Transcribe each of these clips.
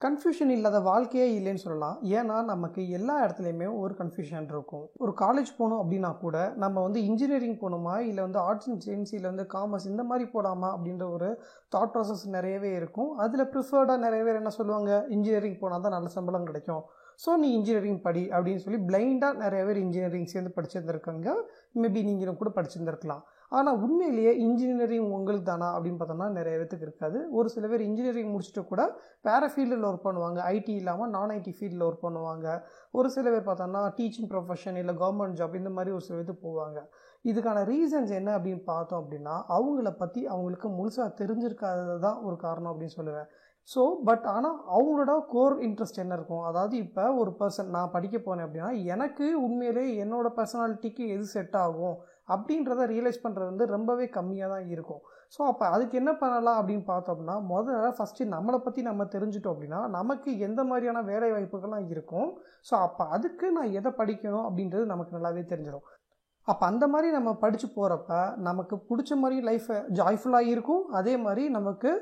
Confusion இல்லாத வாழ்க்கையே இல்லைன்னு சொல்லலாம். ஏன்னா நமக்கு எல்லா இடத்துலையுமே ஒரு கன்ஃபியூஷன் இருக்கும். ஒரு காலேஜ் போகணும் அப்படின்னா கூட நம்ம வந்து இன்ஜினியரிங் போகணுமா, இல்லை வந்து ஆர்ட்ஸ் அண்ட் சயின்ஸ், இல்லை வந்து காமர்ஸ் இந்த மாதிரி போடாமா அப்படின்ற ஒரு தாட் ப்ராசஸ் நிறையவே இருக்கும். அதில் ப்ரிஃபர்டாக நிறைய பேர் என்ன சொல்லுவாங்க, இன்ஜினியரிங் போனால் தான் நல்ல சம்பளம் கிடைக்கும், ஸோ நீ இன்ஜினியரிங் படி அப்படின்னு சொல்லி பிளைண்டாக நிறைய பேர் இன்ஜினியரிங் சேர்ந்து படிச்சிருந்துருக்காங்க. மேபி நீங்களும் கூட படிச்சிருந்துருக்கலாம். ஆனால் உண்மையிலேயே இன்ஜினியரிங் உங்களுக்கு தானா அப்படின்னு பார்த்தோம்னா நிறைய பேருக்கு இருக்காது. ஒரு சில பேர் இன்ஜினியரிங் முடிச்சுட்டு கூட வேறு ஃபீல்டில் ஒர்க் பண்ணுவாங்க. ஐடி இல்லாமல் நான் ஐடி ஃபீல்டில் ஒர்க் பண்ணுவாங்க. ஒரு சில பேர் பார்த்தோம்னா டீச்சிங் ப்ரொஃபஷன் இல்லை கவர்மெண்ட் ஜாப் இந்த மாதிரி ஒரு சில பேருக்கு போவாங்க. இதுக்கான ரீசன்ஸ் என்ன அப்படின்னு பார்த்தோம் அப்படின்னா அவங்கள பற்றி அவங்களுக்கு முழுசாக தெரிஞ்சிருக்காதது தான் ஒரு காரணம் அப்படின்னு சொல்லுவேன். ஸோ ஆனால் அவங்களோட கோர் இன்ட்ரெஸ்ட் என்ன இருக்கும், அதாவது இப்போ ஒரு பர்சன் நான் படிக்க போனேன் அப்படின்னா எனக்கு உண்மையிலே என்னோட பர்சனாலிட்டிக்கு எது செட் ஆகும் அப்படின்றத ரியலைஸ் பண்ணுறது வந்து ரொம்பவே கம்மியாக தான் இருக்கும். ஸோ அப்போ அதுக்கு என்ன பண்ணலாம் அப்படின்னு பார்த்தோம்னா முதல்ல ஃபஸ்ட்டு நம்மளை பற்றி நம்ம தெரிஞ்சுட்டோம் அப்படின்னா நமக்கு எந்த மாதிரியான வேலை வாய்ப்புகள்லாம் இருக்கும், ஸோ அப்போ அதுக்கு நான் எதை படிக்கணும் அப்படின்றது நமக்கு நல்லாவே தெரிஞ்சிடும். அப்போ அந்த மாதிரி நம்ம படித்து போகிறப்ப நமக்கு பிடிச்ச மாதிரி லைஃப் ஜாய்ஃபுல்லாக இருக்கும், அதே மாதிரி நமக்கு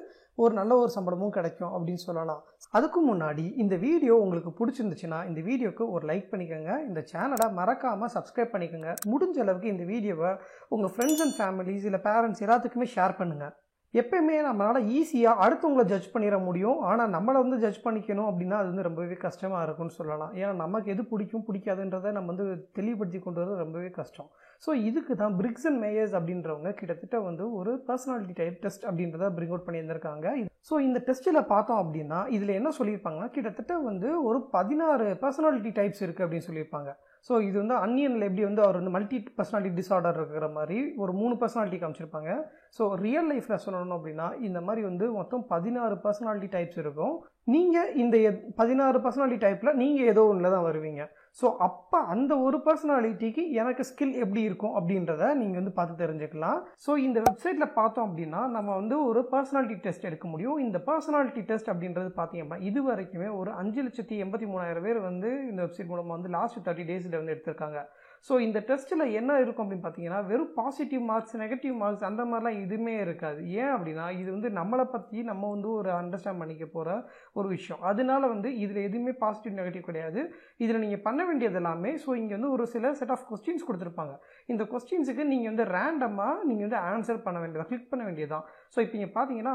ஒரு நல்ல ஒரு சம்பளமும் கிடைக்கும் அப்படின்னு சொல்லலாம். அதுக்கு முன்னாடி இந்த வீடியோ உங்களுக்கு பிடிச்சிருந்துச்சுன்னா இந்த வீடியோக்கு ஒரு லைக் பண்ணிக்கோங்க, இந்த சேனலை மறக்காமல் சப்ஸ்கிரைப் பண்ணிக்கோங்க. முடிஞ்ச அளவுக்கு இந்த வீடியோவை உங்கள் ஃப்ரெண்ட்ஸ் அண்ட் ஃபேமிலிஸ் இல்லை பேரண்ட்ஸ் எல்லாத்துக்குமே ஷேர் பண்ணுங்கள். எப்பயுமே நம்மளால் ஈஸியாக அடுத்தவங்களை ஜட்ஜ் பண்ணிட முடியும், ஆனால் நம்மளை வந்து ஜட்ஜ் பண்ணிக்கணும் அப்படின்னா அது வந்து ரொம்பவே கஷ்டமாக இருக்கும்னு சொல்லலாம். ஏன்னா நமக்கு எது பிடிக்கும் பிடிக்காதுன்றதை நம்ம வந்து தெளிவுபடுத்தி கொண்டு வரது ரொம்பவே கஷ்டம். ஸோ இதுக்கு தான் பிரிக்ஸ் அண்ட் மேயர்ஸ் அப்படின்றவங்க கிட்டத்தட்ட வந்து ஒரு பர்சனாலிட்டி டைப் டெஸ்ட் அப்படின்றத பிரிங் அவுட் பண்ணியிருந்திருக்காங்க. ஸோ இந்த டெஸ்ட்டில் பார்த்தோம் அப்படின்னா இதில் என்ன சொல்லியிருப்பாங்கன்னா கிட்டத்தட்ட வந்து ஒரு 16 பர்சனாலிட்டி டைப்ஸ் இருக்குது அப்படின்னு சொல்லியிருப்பாங்க. ஸோ இது வந்து அன்னியனில் எப்படி வந்து அவர் வந்து மல்டி பர்சனாலிட்டி டிஸார்டர் இருக்கிற மாதிரி ஒரு 3 பர்சனாலிட்டி காமிச்சிருப்பாங்க. ஸோ ரியல் லைஃப்பில் சொல்லணும் அப்படின்னா இந்த மாதிரி வந்து மொத்தம் 16 பர்சனாலிட்டி டைப்ஸ் இருக்கும். நீங்கள் இந்த 16 பர்சனாலிட்டி டைப்பில் நீங்கள் ஏதோ ஒன்றில் தான் வருவீங்க. ஸோ அப்போ அந்த ஒரு பர்சனாலிட்டிக்கு எனக்கு ஸ்கில் எப்படி இருக்கும் அப்படின்றத நீங்கள் வந்து பார்த்து தெரிஞ்சுக்கலாம். ஸோ இந்த வெப்சைட்டில் பார்த்தோம் அப்படின்னா நம்ம வந்து ஒரு பர்சனாலிட்டி டெஸ்ட் எடுக்க முடியும். இந்த பர்சனாலிட்டி டெஸ்ட் அப்படின்றது பார்த்தீங்க அப்படின்னா இது வரைக்குமே ஒரு 5,83,000 பேர் வந்து இந்த வெப்சைட் மூலமாக வந்து லாஸ்ட் 30 டேஸில் வந்து எடுத்திருக்காங்க. ஸோ இந்த டெஸ்ட்டில் என்ன இருக்கும் அப்படின்னு பார்த்தீங்கன்னா வெறும் பாசிட்டிவ் மார்க்ஸ் நெகட்டிவ் மார்க்ஸ் அந்த மாதிரிலாம் எதுவுமே இருக்காது. ஏன் அப்படின்னா இது வந்து நம்மளை பற்றி நம்ம வந்து ஒரு அண்டர்ஸ்டாண்ட் பண்ணிக்க போகிற ஒரு விஷயம். அதனால வந்து இதில் எதுவுமே பாசிட்டிவ் நெகட்டிவ் கிடையாது. இதில் நீங்கள் பண்ண வேண்டியது எல்லாமே ஸோ இங்கே வந்து ஒரு சில செட் ஆஃப் கொஸ்டின்ஸ் கொடுத்துருப்பாங்க. இந்த கொஸ்டின்ஸுக்கு நீங்கள் வந்து ரேண்டமாக நீங்கள் வந்து ஆன்சர் பண்ண வேண்டியதான், கிளிக் பண்ண வேண்டியதான். ஸோ இப்போ நீங்கள் பார்த்தீங்கன்னா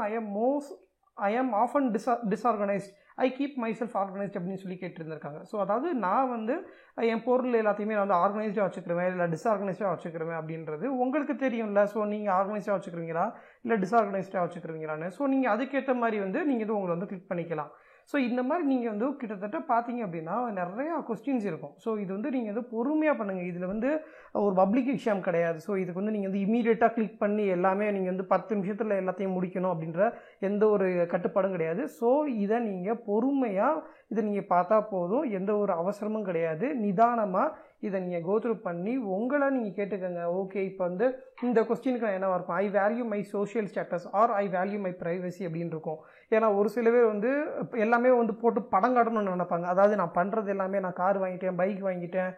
I am often disorganised, I keep my self organised அப்படின்னு சொல்லி கேட்டுருந்துருக்காங்க. ஸோ அதாவது நான் வந்து என் பொருள் எல்லாத்தையுமே நான் வந்து ஆர்கனைஸ்டாக வச்சுக்கிறேன் இல்லை டிஸ்ஆர்கனைஸ்டாக வச்சுக்கிறேன் அப்படின்றது உங்களுக்கு தெரியும்ல. ஸோ நீங்கள் ஆர்கனைஸ்டாக வச்சுக்கிறீங்களா இல்லை டிஸ்ஆர்கனைஸ்டாக வச்சுக்கிறீங்களான்னு ஸோ நீங்கள் அதுக்கேற்ற மாதிரி வந்து நீங்கள் இது உங்களை வந்து கிளிக் பண்ணிக்கலாம். ஸோ இந்த மாதிரி நீங்கள் வந்து கிட்டத்தட்ட பார்த்தீங்க அப்படின்னா நிறையா கொஸ்டின்ஸ் இருக்கும். ஸோ இது வந்து நீங்கள் வந்து பொறுமையாக பண்ணுங்கள். இதில் வந்து ஒரு பப்ளிக் எக்ஸாம் கிடையாது. ஸோ இதுக்கு வந்து நீங்கள் வந்து இமீடியட்டாக கிளிக் பண்ணி எல்லாமே நீங்கள் வந்து 10 நிமிஷத்தில் எல்லாத்தையும் முடிக்கணும் அப்படின்ற எந்த ஒரு கட்டுப்பாடும் கிடையாது. ஸோ இதை நீங்கள் பொறுமையாக இதை நீங்கள் பார்த்தா போதும், எந்த ஒரு அவசரமும் கிடையாது. நிதானமாக இதை நீங்கள் கோத்ரூ பண்ணி உங்களை நீங்கள் கேட்டுக்கோங்க. ஓகே இப்போ வந்து இந்த கொஸ்டினுக்கு என்னவாக இருக்கும், ஐ value my social status R I value my privacy அப்படின்னு இருக்கும். ஏன்னா ஒரு சில பேர் வந்து எல்லாமே வந்து போட்டு படம் காட்டணும்னு நினைப்பாங்க. அதாவது நான் பண்ணுறது எல்லாமே நான் கார் வாங்கிட்டேன், பைக் வாங்கிட்டேன்,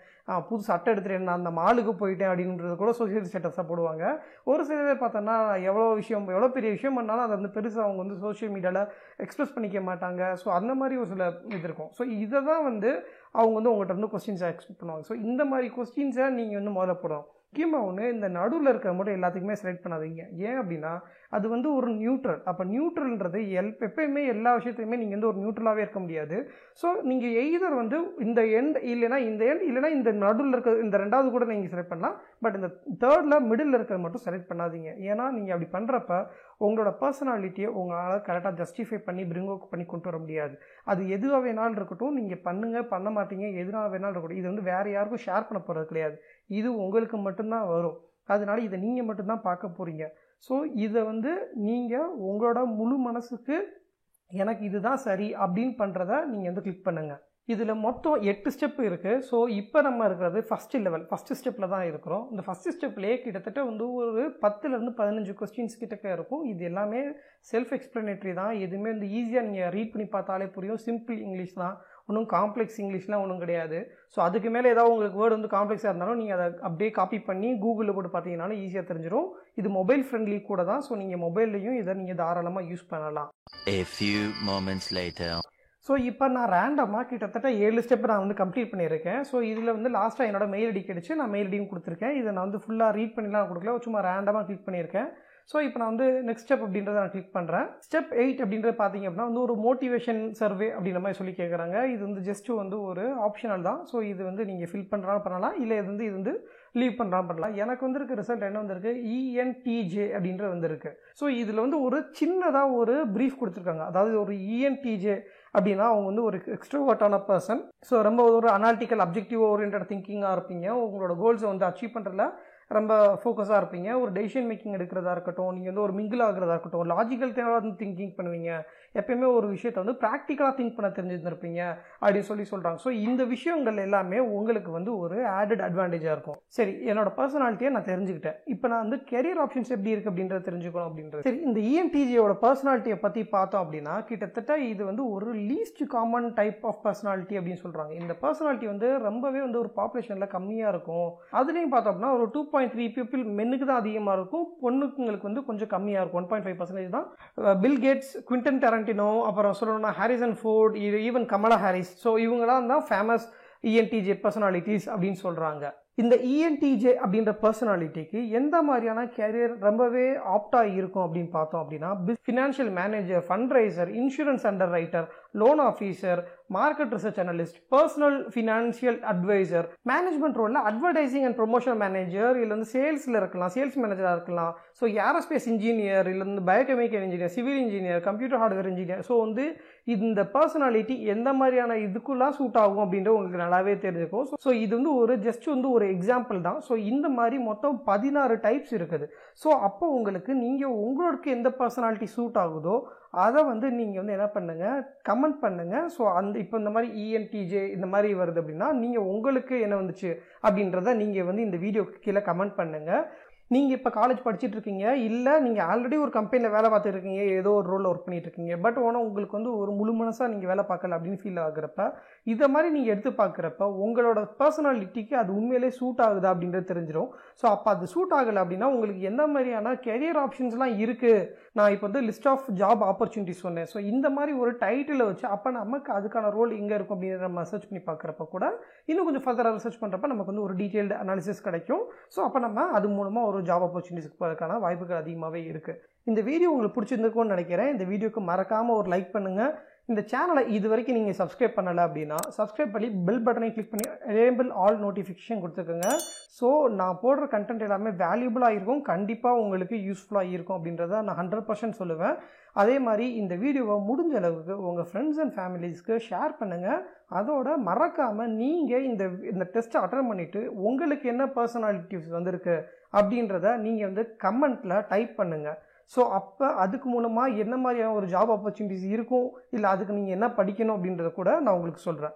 புது சட்டை எடுத்துட்டேன், நான் அந்த மாலுக்கு போயிட்டேன் அப்படின்றது கூட சோஷியல் ஸ்டேட்டஸாக போடுவாங்க. ஒரு சில பேர் பார்த்தோன்னா எவ்வளோ பெரிய விஷயம் பண்ணாலும் அதை வந்து பெருசாக அவங்க வந்து சோஷியல் மீடியாவில் எக்ஸ்பிரஸ் பண்ணிக்க மாட்டாங்க. ஸோ அந்த மாதிரி ஒரு சில இது இருக்கும். ஸோ இதை தான் வந்து அவங்க வந்து உங்கள்கிட்ட வந்து கொஸ்டின்ஸை எக்ஸ்பெக்ட் பண்ணுவாங்க. ஸோ இந்த மாதிரி கொஸ்டின்ஸை நீங்கள் வந்து முதல்ல போடணும். முக்கியமாக ஒன்று, இந்த நடுவில் இருக்கிற மட்டும் எல்லாத்துக்குமே செலக்ட் பண்ணாதீங்க. ஏன் அப்படின்னா அது வந்து ஒரு நியூட்ரல். அப்போ நியூட்ரல்ன்றது எப்பயுமே எல்லா விஷயத்தையுமே நீங்கள் வந்து ஒரு நியூட்ரலாகவே இருக்க முடியாது. ஸோ நீங்கள் எய்தர் வந்து இந்த எண்ட் இல்லைனா இந்த எண்ட் இல்லைனா இந்த நடுவில் இருக்கிற இந்த ரெண்டாவது கூட நீங்கள் செலக்ட் பண்ணலாம். பட் இந்த தேர்டில் மிடில் இருக்கிறது மட்டும் செலக்ட் பண்ணாதீங்க. ஏன்னா நீங்கள் அப்படி பண்ணுறப்ப உங்களோட பர்சனாலிட்டியை உங்களால் கரெக்டாக ஜஸ்டிஃபை பண்ணி பிரிங் அவுட் பண்ணி கொண்டு வர முடியாது. அது எதுவாக வேணாலும் இருக்கட்டும், நீங்கள் பண்ண மாட்டீங்க, எதுனால வேணாலும் இருக்கட்டும், இது வந்து வேறு யாருக்கும் ஷேர் பண்ண போகிறது கிடையாது. இது உங்களுக்கு மட்டும்தான் வரும். அதனால இதை நீங்கள் மட்டும்தான் பார்க்க போகிறீங்க. ஸோ இதை வந்து நீங்கள் உங்களோட முழு மனசுக்கு எனக்கு இதுதான் சரி அப்படின்னு பண்ணுறத நீங்கள் வந்து கிளிக் பண்ணுங்கள். இதில் மொத்தம் 8 ஸ்டெப் இருக்குது. ஸோ இப்போ நம்ம இருக்கிறது ஃபஸ்ட்டு ஸ்டெப்பில் தான் இருக்கிறோம். இந்த ஃபஸ்ட்டு ஸ்டெப்லேயே கிட்டத்தட்ட வந்து ஒரு 10லேருந்து 15 கொஸ்டின்ஸ் கிட்டக்க இருக்கும். இது எல்லாமே செல்ஃப் எக்ஸ்ப்ளனேட்டரி தான். எதுவுமே வந்து ஈஸியாக நீங்கள் ரீட் பண்ணி பார்த்தாலே புரியும். சிம்பிள் இங்கிலீஷ் தான், ஒன்றும் காம்ப்ளெக்ஸ் இங்கிலீஷ்லாம் ஒன்றும் கிடையாது. ஸோ அதுக்கு மேலே ஏதாவது உங்களுக்கு வேர்டு வந்து காம்ப்ளெக்ஸாக இருந்தாலும் நீங்கள் அதை அப்படியே காப்பி பண்ணி கூகுளில் போட்டு பார்த்தீங்கன்னாலும் ஈஸியாக தெரிஞ்சிடும். இது மொபைல் ஃப்ரெண்ட்லி கூட தான். ஸோ நீங்கள் மொபைல்லையும் இதை நீங்கள் தாராளமாக யூஸ் பண்ணலாம். A few moments later. So இப்போ நான் ரேண்டமாக கிட்டத்தட்ட 7 ஸ்டெப் நான் வந்து கம்ப்ளீட் பண்ணியிருக்கேன். ஸோ இதில் வந்து லாஸ்ட்டாக என்னோட மெயில் ஐடி கிடைச்சு நான் மெயில் ஐடியும் கொடுத்துருக்கேன். இதை நான் வந்து ஃபுல்லாக ரீட் பண்ணிலாம் கொடுக்கல, சும்மா ரேண்டமாக கிளிக் பண்ணியிருக்கேன். ஸோ இப்போ நான் வந்து நெக்ஸ்ட் ஸ்டெப் அப்படின்றத நான் கிளிக் பண்ணுறேன். ஸ்டெப் 8 அப்படின்றது பார்த்தீங்க அப்படின்னா வந்து ஒரு மோட்டிவேஷன் சர்வே அப்படின்ற மாதிரி சொல்லி கேட்குறாங்க. இது வந்து ஜஸ்ட்டு வந்து ஒரு ஆப்ஷனல் தான். ஸோ இது வந்து நீங்கள் ஃபில் பண்ணுறாலும் பண்ணலாம், இல்லை இது வந்து லீவ் பண்ணுறாலும் பண்ணலாம். எனக்கு வந்துருக்கு ரிசல்ட் என்ன வந்திருக்கு, ENTJ அப்படின்றது வந்திருக்கு. ஸோ இதில் வந்து ஒரு சின்னதாக ஒரு ப்ரீஃப் கொடுத்துருக்காங்க. அதாவது ஒரு ENTJ அப்படின்னா அவங்க வந்து ஒரு எக்ஸ்ட்ரோவர்ட்டான பர்சன். ஸோ ரொம்ப ஒரு அனாலிட்டிக்கல் அப்ஜெக்டிவ் ஓரியன்டட் திங்கிங்காக இருப்பீங்க. உங்களோட கோல்ஸை வந்து அச்சீவ் பண்ணுறதுல ரொம்ப ஃபோக்கஸாக இருப்பீங்க. ஒரு டெசிஷன் மேக்கிங் எடுக்கிறதா இருக்கட்டும், நீங்கள் வந்து ஒரு மிங்கிள் ஆகிறதா இருக்கட்டும், லாஜிக்கல் வந்து திங்கிங் பண்ணுவீங்க. எப்பயுமே ஒரு விஷயத்தை வந்து ப்ராக்டிக்கலாக திங்க் பண்ண தெரிஞ்சிருந்திருப்பீங்க அப்படின்னு சொல்கிறாங்க. ஸோ இந்த விஷயங்கள் எல்லாமே உங்களுக்கு வந்து ஒரு ஆடட் அட்வான்டேஜாக இருக்கும். சரி, என்னோட பர்சனாலிட்டியை நான் தெரிஞ்சுக்கிட்டேன். இப்போ நான் வந்து கெரியர் ஆப்ஷன்ஸ் எப்படி இருக்குது அப்படின்றத தெரிஞ்சுக்கணும் அப்படின்றது. சரி, இந்த ENTJயோட பர்சனாலிட்டியை பற்றி பார்த்தோம் அப்படின்னா கிட்டத்தட்ட இது வந்து ஒரு least common type of personality அப்படின்னு சொல்கிறாங்க. இந்த பர்சனாலிட்டி வந்து ரொம்பவே வந்து ஒரு பாப்புலேஷனில் கம்மியாக இருக்கும். அதுலேயும் பார்த்தோம் அப்படின்னா ஒரு 2.3 பீப்புள் மென்னுக்கு தான் அதிகமாக இருக்கும், பொண்ணுங்களுக்கு வந்து கொஞ்சம் கம்மியாக இருக்கும். 1.5% தான். பில் கேட்ஸ், குவிண்டன் டரண்டினோ, அப்புறம் சொல்லணும்னா Harrison Ford, even Kamala Harris, so இவங்களாம் தான் ஃபேமஸ் ENTJ பர்சனாலிட்டிஸ் அப்படின்னு சொல்கிறாங்க. இந்த ENTJ அப்படின்ற பர்சனாலிட்டிக்கு எந்த மாதிரியான கேரியர் ரொம்பவே ஆப்டாக இருக்கும் அப்படின்னு பார்த்தோம் அப்படின்னா financial manager, fundraiser, insurance underwriter, loan officer, market research analyst, personal financial advisor, management ரோலில் அட்வர்டைசிங் அண்ட் ப்ரொமோஷன் மேனேஜர், இல்லை வந்து சேல்ஸில் இருக்கலாம், சேல்ஸ் மேனேஜராக இருக்கலாம், ஸோ ஏரோஸ்பேஸ் இன்ஜினியர், இல்லை வந்து biochemical engineer, civil engineer, computer hardware engineer. So வந்து இந்த பர்சனாலிட்டி எந்த மாதிரியான இதுக்குலாம் சூட் ஆகும் அப்படின்றது உங்களுக்கு நல்லாவே தெரிஞ்சுக்கும். ஸோ இது வந்து ஒரு ஜஸ்ட் வந்து ஒரு எக்ஸாம்பிள் தான். ஸோ இந்த மாதிரி மொத்தம் 16 டைப்ஸ் இருக்குது. ஸோ அப்போ உங்களுக்கு நீங்கள் உங்களுக்கு எந்த பர்சனாலிட்டி சூட் ஆகுதோ அதை வந்து நீங்கள் வந்து என்ன பண்ணுங்கள், கமெண்ட் பண்ணுங்கள். ஸோ அந்த இப்போ இந்த மாதிரி ENTJ இந்த மாதிரி வருது அப்படின்னா நீங்கள் உங்களுக்கு என்ன வந்துச்சு அப்படின்றத நீங்கள் வந்து இந்த வீடியோக்கு கீழே கமெண்ட் பண்ணுங்கள். நீங்கள் இப்போ காலேஜ் படிச்சுட்டு இருக்கீங்க, இல்லை நீங்கள் ஆல்ரெடி ஒரு கம்பெனியில் வேலை பார்த்துட்டு இருக்கீங்க, ஏதோ ஒரு ரோலில் ஒர்க் பண்ணிட்டு இருக்கீங்க, பட் ஆனால் உங்களுக்கு வந்து ஒரு முழு மனசாக நீங்கள் வேலை பார்க்கல அப்படின்னு ஃபீல் ஆகுறப்ப இதை மாதிரி நீங்கள் எடுத்து பார்க்குறப்ப உங்களோட பர்சனாலிட்டிக்கு அது உண்மையிலே சூட் ஆகுதா அப்படின்றது தெரிஞ்சிடும். ஸோ அப்போ அது சூட் ஆகலை அப்படின்னா உங்களுக்கு எந்த மாதிரியான கெரியர் ஆப்ஷன்ஸ்லாம் இருக்குது, நான் இப்போ வந்து லிஸ்ட் ஆஃப் ஜாப் ஆப்பர்ச்சுனிட்டிஸ் சொன்னேன். ஸோ இந்த மாதிரி ஒரு டைட்டிலை வச்சு அப்போ நமக்கு அதுக்கான ரோல் எங்கே இருக்கும் அப்படின்னு நம்ம சர்ச் பண்ணி பார்க்குறப்ப கூட இன்னும் கொஞ்சம் ஃபர்தராக ரிசர்ச் பண்ணுறப்ப நமக்கு வந்து ஒரு டீட்டெயில்டு அனாலிசிஸ் கிடைக்கும். ஸோ அப்போ நம்ம அது மூலமாக ஒரு ஜாப் ஆப்பர்ச்சுனிட்டிஸ்க்கு போகிறதுக்கான வாய்ப்புகள் அதிகமாகவே இருக்குது. இந்த வீடியோ உங்களுக்கு பிடிச்சிருந்துக்கும்னு நினைக்கிறேன். இந்த வீடியோக்கு மறக்காமல் ஒரு லைக் பண்ணுங்கள். இந்த சேனலை இது வரைக்கும் நீங்கள் சப்ஸ்கிரைப் பண்ணலை அப்படின்னா சப்ஸ்கிரைப் பண்ணி பெல் பட்டனை கிளிக் பண்ணி எனேபிள் ஆல் நோட்டிஃபிகேஷன் கொடுத்துக்கோங்க. ஸோ நான் போடுற கண்டென்ட் எல்லாமே வேல்யூபிளாக இருக்கும், கண்டிப்பாக உங்களுக்கு யூஸ்ஃபுல்லாக இருக்கும் அப்படின்றத நான் 100% சொல்லுவேன். அதே மாதிரி இந்த வீடியோவை முடிஞ்ச அளவுக்கு உங்கள் ஃப்ரெண்ட்ஸ் அண்ட் ஃபேமிலிஸ்க்கு ஷேர் பண்ணுங்கள். அதோட மறக்காமல் நீங்கள் இந்த டெஸ்ட்டை அட்டன் பண்ணிவிட்டு உங்களுக்கு என்ன பர்சனாலிட்டிஸ் வந்திருக்கு அப்படின்றத நீங்கள் வந்து கமெண்ட்டில் டைப் பண்ணுங்கள். ஸோ அப்போ அதுக்கு மூலமாக என்ன மாதிரியான ஒரு ஜாப் ஆப்பர்ச்சுனிட்டிஸ் இருக்கும், இல்லை அதுக்கு நீங்கள் என்ன படிக்கணும் அப்படின்றத கூட நான் உங்களுக்கு சொல்கிறேன்.